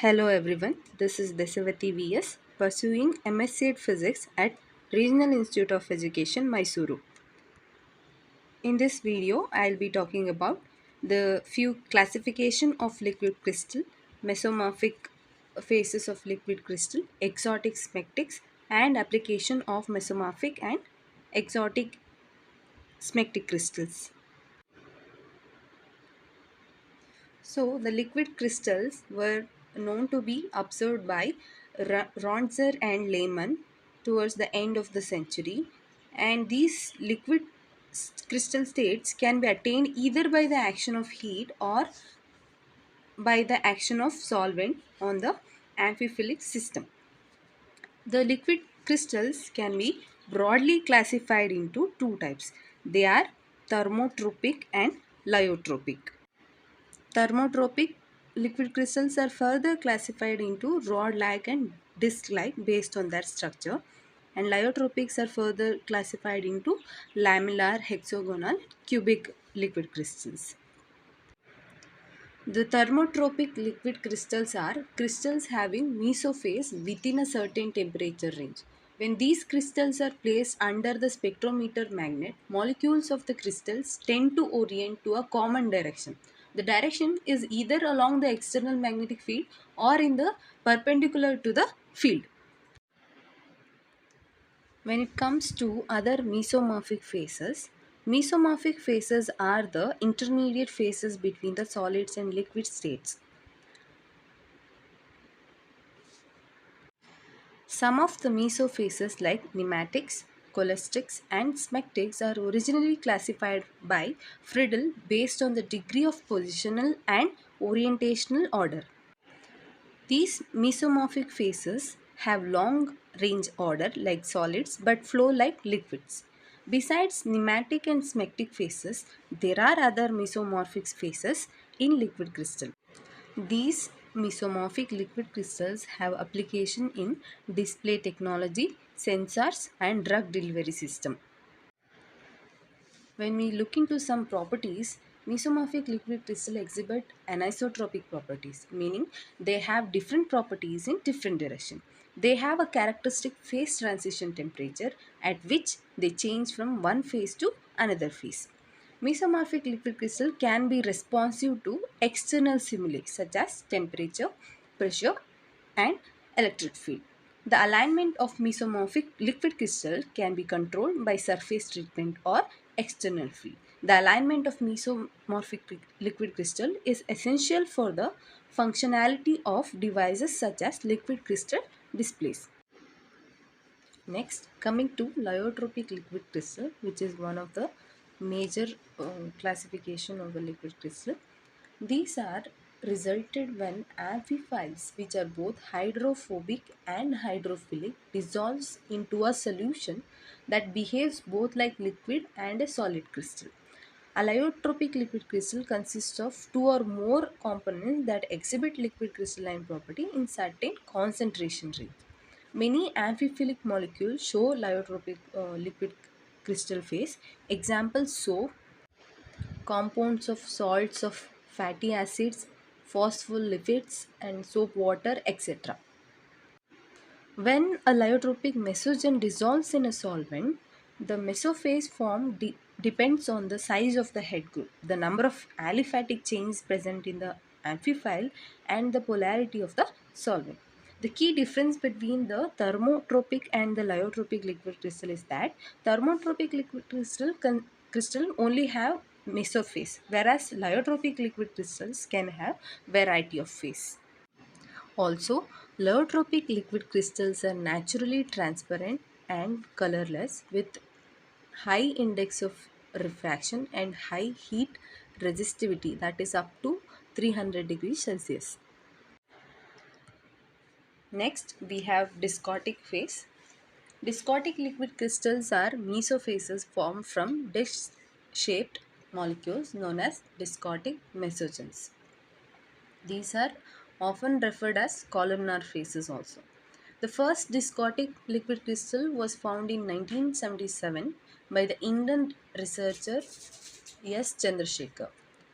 Hello everyone, this is Desavati VS pursuing MSc in Physics at Regional Institute of Education, Mysuru. In this video, I'll be talking about the few classification of liquid crystal, mesomorphic phases of liquid crystal, exotic smectics, and application of mesomorphic and exotic smectic crystals. So, the liquid crystals were known to be observed by Ronzer and Lehmann towards the end of the century, and these liquid crystal states can be attained either by the action of heat or by the action of solvent on the amphiphilic system. The liquid crystals can be broadly classified into two types. They are thermotropic and lyotropic. Thermotropic liquid crystals are further classified into rod-like and disc-like based on their structure, and lyotropics are further classified into lamellar, hexagonal, cubic liquid crystals. The thermotropic liquid crystals are crystals having mesophase within a certain temperature range. When these crystals are placed under the spectrometer magnet, molecules of the crystals tend to orient to a common direction. The direction is either along the external magnetic field or in the perpendicular to the field. When it comes to other mesomorphic phases are the intermediate phases between the solids and liquid states. Some of the mesophases like nematics, colistics, and smectics are originally classified by Friedel based on the degree of positional and orientational order. These mesomorphic phases have long range order like solids but flow like liquids. Besides nematic and smectic phases, there are other mesomorphic phases in liquid crystal. These mesomorphic liquid crystals have application in display technology, sensors, and drug delivery system. When we look into some properties, mesomorphic liquid crystal exhibit anisotropic properties, meaning they have different properties in different direction. They have a characteristic phase transition temperature at which they change from one phase to another phase. Mesomorphic liquid crystal can be responsive to external stimuli such as temperature, pressure, and electric field. The alignment of mesomorphic liquid crystal can be controlled by surface treatment or external field. The alignment of mesomorphic liquid crystal is essential for the functionality of devices such as liquid crystal displays. Next, coming to lyotropic liquid crystal, which is one of the major classification of the liquid crystal. These are resulted when amphiphiles, which are both hydrophobic and hydrophilic, dissolves into a solution that behaves both like liquid and a solid crystal. A lyotropic liquid crystal consists of two or more components that exhibit liquid crystalline property in certain concentration range. Many amphiphilic molecules show lyotropic liquid crystal phase. Examples show compounds of salts of fatty acids, phospholipids, and soap water, etc. When a lyotropic mesogen dissolves in a solvent, the mesophase form depends on the size of the head group, the number of aliphatic chains present in the amphiphile, and the polarity of the solvent. The key difference between the thermotropic and the lyotropic liquid crystal is that thermotropic liquid crystal only have mesophase, whereas lyotropic liquid crystals can have variety of phase. Also, low-tropic liquid crystals are naturally transparent and colorless with high index of refraction and high heat resistivity, that is up to 300 degrees Celsius. Next, we have discotic phase. Discotic liquid crystals are mesophases formed from dish-shaped molecules known as discotic mesogens. These are often referred as columnar phases also. The first discotic liquid crystal was found in 1977 by the Indian researcher S. Chandrasekhar.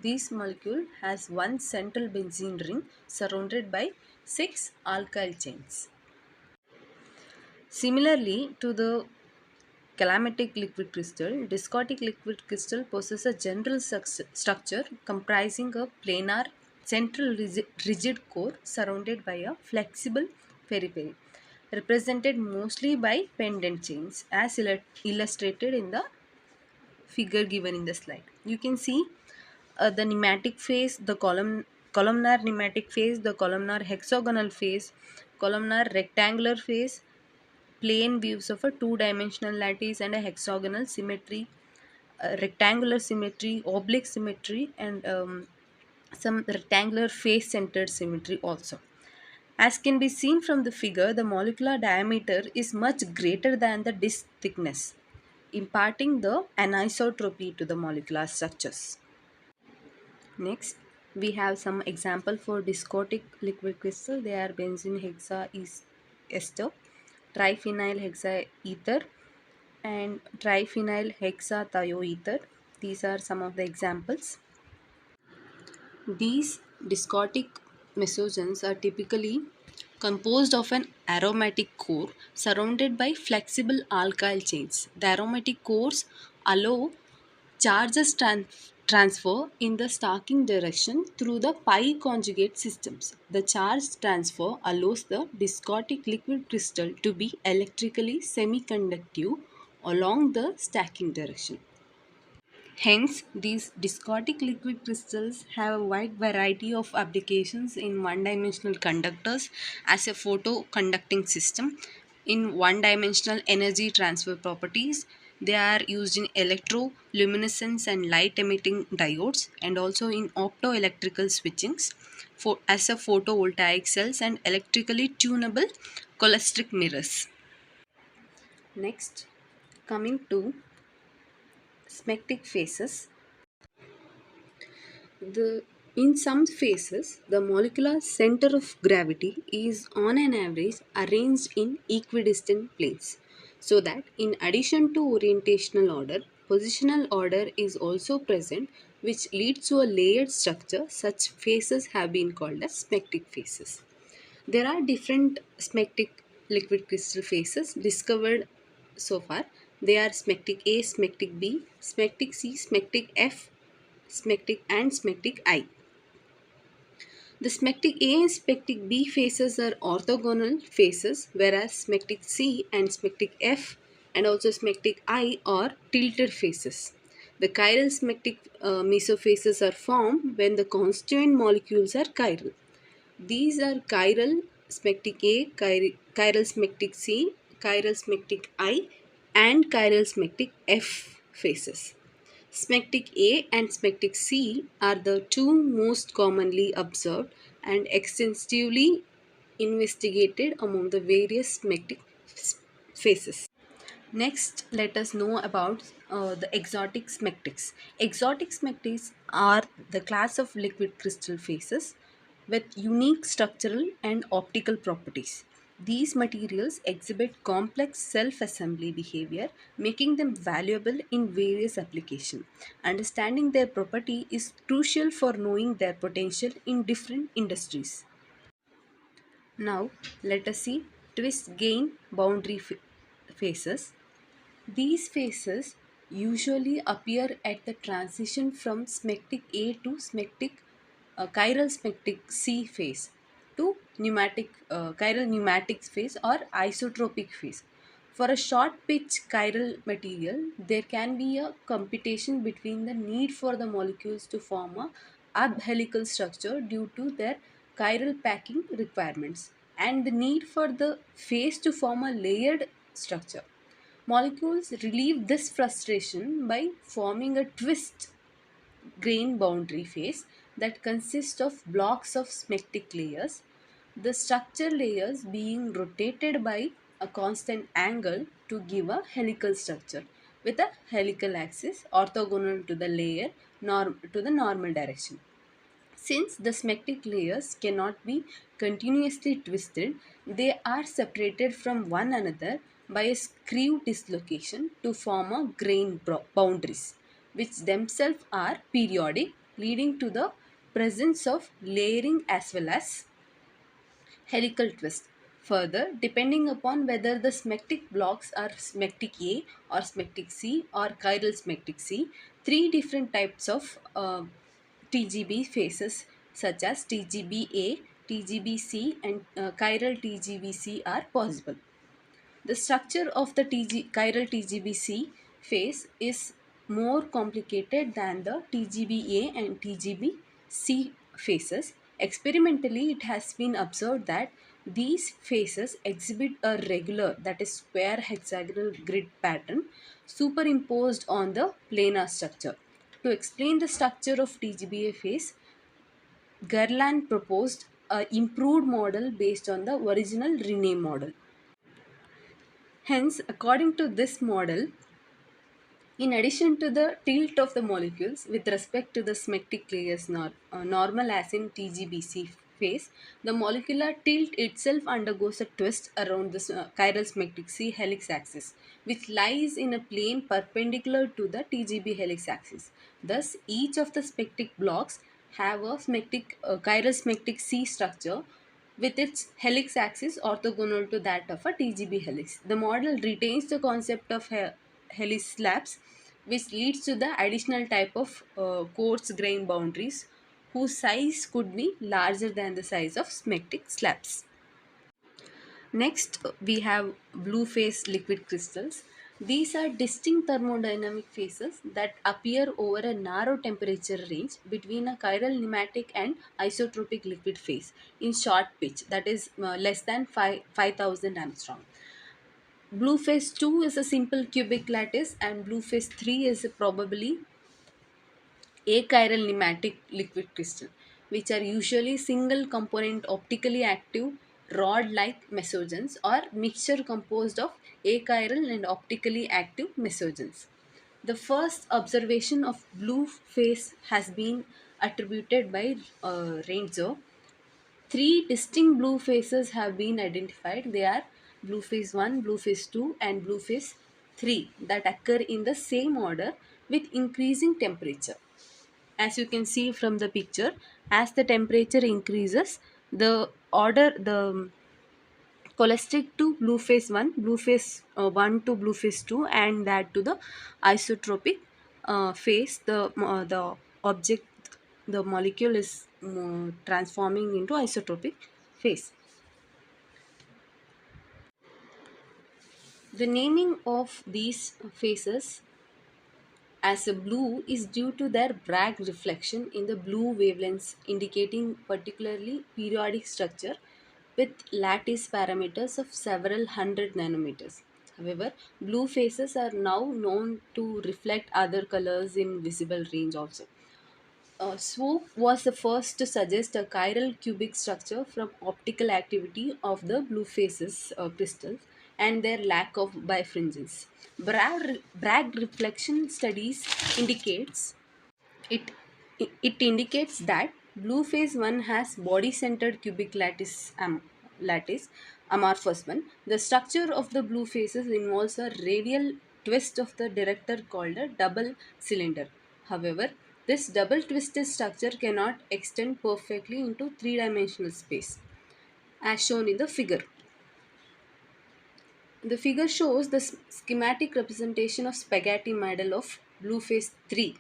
This molecule has one central benzene ring surrounded by 6 alkyl chains. Similarly to the calamitic liquid crystal, discotic liquid crystal possesses a general structure comprising a planar central rigid core surrounded by a flexible periphery, represented mostly by pendant chains, as illustrated in the figure given in the slide. You can see the nematic phase, the columnar nematic phase, the columnar hexagonal phase, columnar rectangular phase, plane views of a two-dimensional lattice and a hexagonal symmetry, rectangular symmetry, oblique symmetry, and some rectangular face-centered symmetry also. As can be seen from the figure, the molecular diameter is much greater than the disk thickness, imparting the anisotropy to the molecular structures. Next, we have some example for discotic liquid crystal. They are benzene hexa ester, triphenyl hexa ether, and triphenyl hexathioether. These are some of the examples. These discotic mesogens are typically composed of an aromatic core surrounded by flexible alkyl chains. The aromatic cores allow charges transfer in the stacking direction through the pi conjugate systems. The charge transfer allows the discotic liquid crystal to be electrically semiconductive along the stacking direction. Hence, these discotic liquid crystals have a wide variety of applications in one-dimensional conductors as a photoconducting system, in one-dimensional energy transfer properties. They are used in electroluminescence and light-emitting diodes, and also in optoelectrical switchings for as a photovoltaic cells and electrically tunable cholesteric mirrors. Next, coming to smectic phases. In some phases, the molecular center of gravity is on an average arranged in equidistant planes, so that in addition to orientational order, positional order is also present, which leads to a layered structure. Such phases have been called as smectic phases. There are different smectic liquid crystal phases discovered so far. They are smectic A, smectic B, smectic C, smectic F, smectic and smectic I. The smectic A and smectic B phases are orthogonal phases, whereas smectic C and smectic F and also smectic I are tilted phases. The chiral smectic mesophases are formed when the constituent molecules are chiral. These are chiral smectic A, chiral smectic C, chiral smectic I, and chiral smectic F phases. Smectic A and smectic C are the two most commonly observed and extensively investigated among the various smectic phases. Next, let us know about the exotic smectics. Exotic smectics are the class of liquid crystal phases with unique structural and optical properties. These materials exhibit complex self-assembly behavior, making them valuable in various applications. Understanding their property is crucial for knowing their potential in different industries. Now, let us see twist gain boundary phases. These phases usually appear at the transition from smectic A to chiral smectic C phase to chiral pneumatic phase or isotropic phase. For a short pitch chiral material, there can be a competition between the need for the molecules to form a abhelical structure due to their chiral packing requirements and the need for the phase to form a layered structure. Molecules relieve this frustration by forming a twist grain boundary phase that consists of blocks of smectic layers, the structure layers being rotated by a constant angle to give a helical structure with a helical axis orthogonal to the layer to the normal direction. Since the smectic layers cannot be continuously twisted, they are separated from one another by a screw dislocation to form a grain boundaries, which themselves are periodic leading to the presence of layering as well as helical twist. Further, depending upon whether the smectic blocks are smectic A or smectic C or chiral smectic C, three different types of TGB phases such as TGBA, TGBC and chiral TGBC are possible. The structure of the chiral TGBC phase is more complicated than the TGBA and TGBC phases. Experimentally, it has been observed that these phases exhibit a regular, that is, square hexagonal grid pattern superimposed on the planar structure. To explain the structure of TGBA phase, Garland proposed a improved model based on the original rename model. Hence, according to this model, in addition to the tilt of the molecules with respect to the smectic layers normal as in TGBC phase, the molecular tilt itself undergoes a twist around the chiral smectic C helix axis, which lies in a plane perpendicular to the TGB helix axis. Thus, each of the smectic blocks have a chiral smectic C structure with its helix axis orthogonal to that of a TGB helix. The model retains the concept of helix slabs, which leads to the additional type of quartz grain boundaries whose size could be larger than the size of smectic slabs. Next, we have blue phase liquid crystals. These are distinct thermodynamic phases that appear over a narrow temperature range between a chiral nematic and isotropic liquid phase in short pitch, that is less than 5000 Armstrong. Blue phase 2 is a simple cubic lattice, and blue phase 3 is probably achiral nematic liquid crystal, which are usually single component optically active rod like mesogens or mixture composed of achiral and optically active mesogens. The first observation of blue phase has been attributed by Reinzo. Three distinct blue phases have been identified. They are blue phase 1, blue phase 2, and blue phase 3 that occur in the same order with increasing temperature. As you can see from the picture, as the temperature increases, the cholesterol to blue phase 1, blue phase 1 to blue phase 2, and that to the isotropic phase, the object, the molecule is transforming into isotropic phase. The naming of these phases as a blue is due to their Bragg reflection in the blue wavelengths, indicating particularly periodic structure with lattice parameters of several hundred nanometers. However, blue phases are now known to reflect other colors in visible range also. Swoop was the first to suggest a chiral cubic structure from optical activity of the blue phases crystals and their lack of bifringence. Bragg reflection studies indicates it, it indicates that blue phase 1 has body centered cubic lattice amorphous one. The structure of the blue phases involves a radial twist of the director called a double cylinder. However, this double twisted structure cannot extend perfectly into three-dimensional space, as shown in the figure. The figure shows the schematic representation of spaghetti model of blue phase 3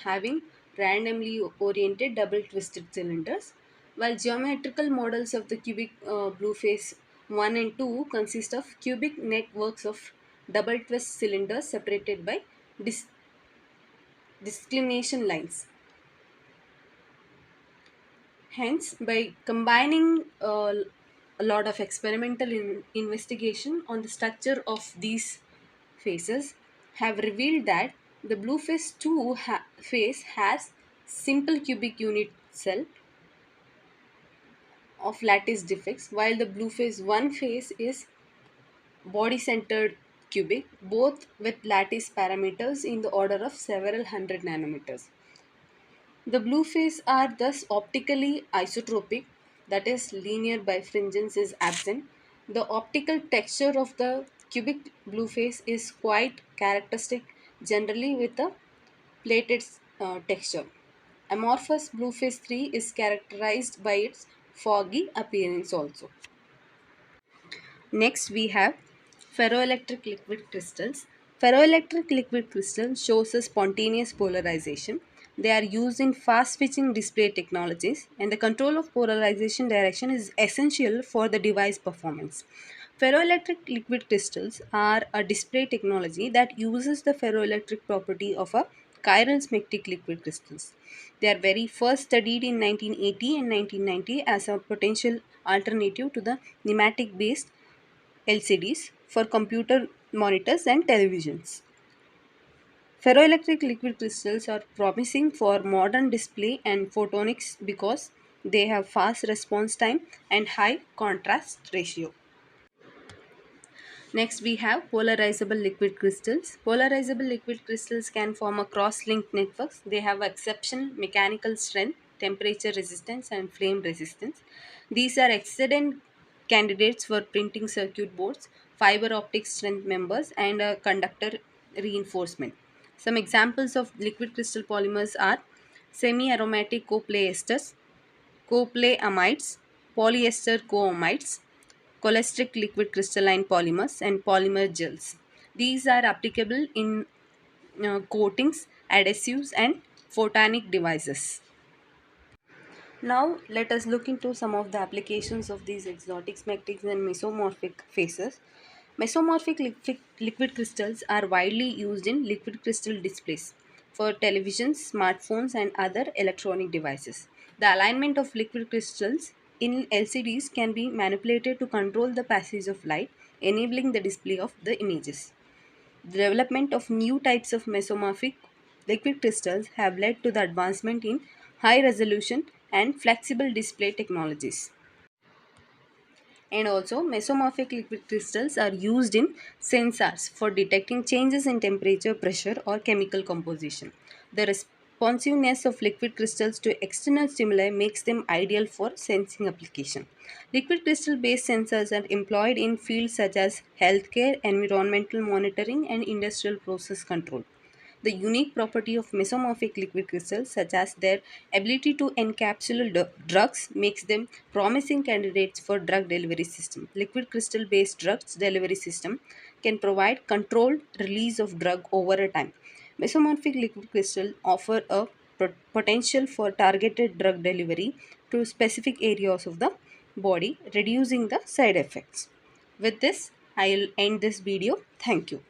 having randomly oriented double twisted cylinders, while geometrical models of the cubic blue phase 1 and 2 consist of cubic networks of double twist cylinders separated by dis- disclination lines. Hence, by combining a lot of experimental investigation on the structure of these phases, have revealed that the blue phase 2 phase has simple cubic unit cell of lattice defects, while the blue phase 1 phase is body centered cubic, both with lattice parameters in the order of several hundred nanometers. The blue phase are thus optically isotropic, that is, linear bifringence is absent. The optical texture of the cubic blue phase is quite characteristic, generally with a plated texture. Amorphous blue phase 3 is characterized by its foggy appearance also. Next we have ferroelectric liquid crystals. Ferroelectric liquid crystal shows a spontaneous polarization. They are used in fast switching display technologies, and the control of polarization direction is essential for the device performance. Ferroelectric liquid crystals are a display technology that uses the ferroelectric property of a chiral smectic liquid crystals. They are very first studied in 1980 and 1990 as a potential alternative to the pneumatic based LCDs for computer monitors and televisions. Ferroelectric liquid crystals are promising for modern display and photonics because they have fast response time and high contrast ratio. Next, we have polarizable liquid crystals. Polarizable liquid crystals can form a cross-linked networks. They have exceptional mechanical strength, temperature resistance, and flame resistance. These are excellent candidates for printing circuit boards, fiber optic strength members, and conductor reinforcement. Some examples of liquid crystal polymers are semi-aromatic copolyesters, copolyamides, polyester coamides, cholesterol liquid crystalline polymers, and polymer gels. These are applicable in coatings, adhesives, and photonic devices. Now, let us look into some of the applications of these exotic smectics and mesomorphic phases. Mesomorphic liquid crystals are widely used in liquid crystal displays for televisions, smartphones, and other electronic devices. The alignment of liquid crystals in LCDs can be manipulated to control the passage of light, enabling the display of the images. The development of new types of mesomorphic liquid crystals have led to the advancement in high resolution and flexible display technologies. And also, mesomorphic liquid crystals are used in sensors for detecting changes in temperature, pressure, or chemical composition. The responsiveness of liquid crystals to external stimuli makes them ideal for sensing application. Liquid crystal based sensors are employed in fields such as healthcare, environmental monitoring, and industrial process control. The unique property of mesomorphic liquid crystals, such as their ability to encapsulate drugs, makes them promising candidates for drug delivery system. Liquid crystal based drugs delivery system can provide controlled release of drug over a time. Mesomorphic liquid crystal offer a potential for targeted drug delivery to specific areas of the body, reducing the side effects. With this, I'll end this video. Thank you.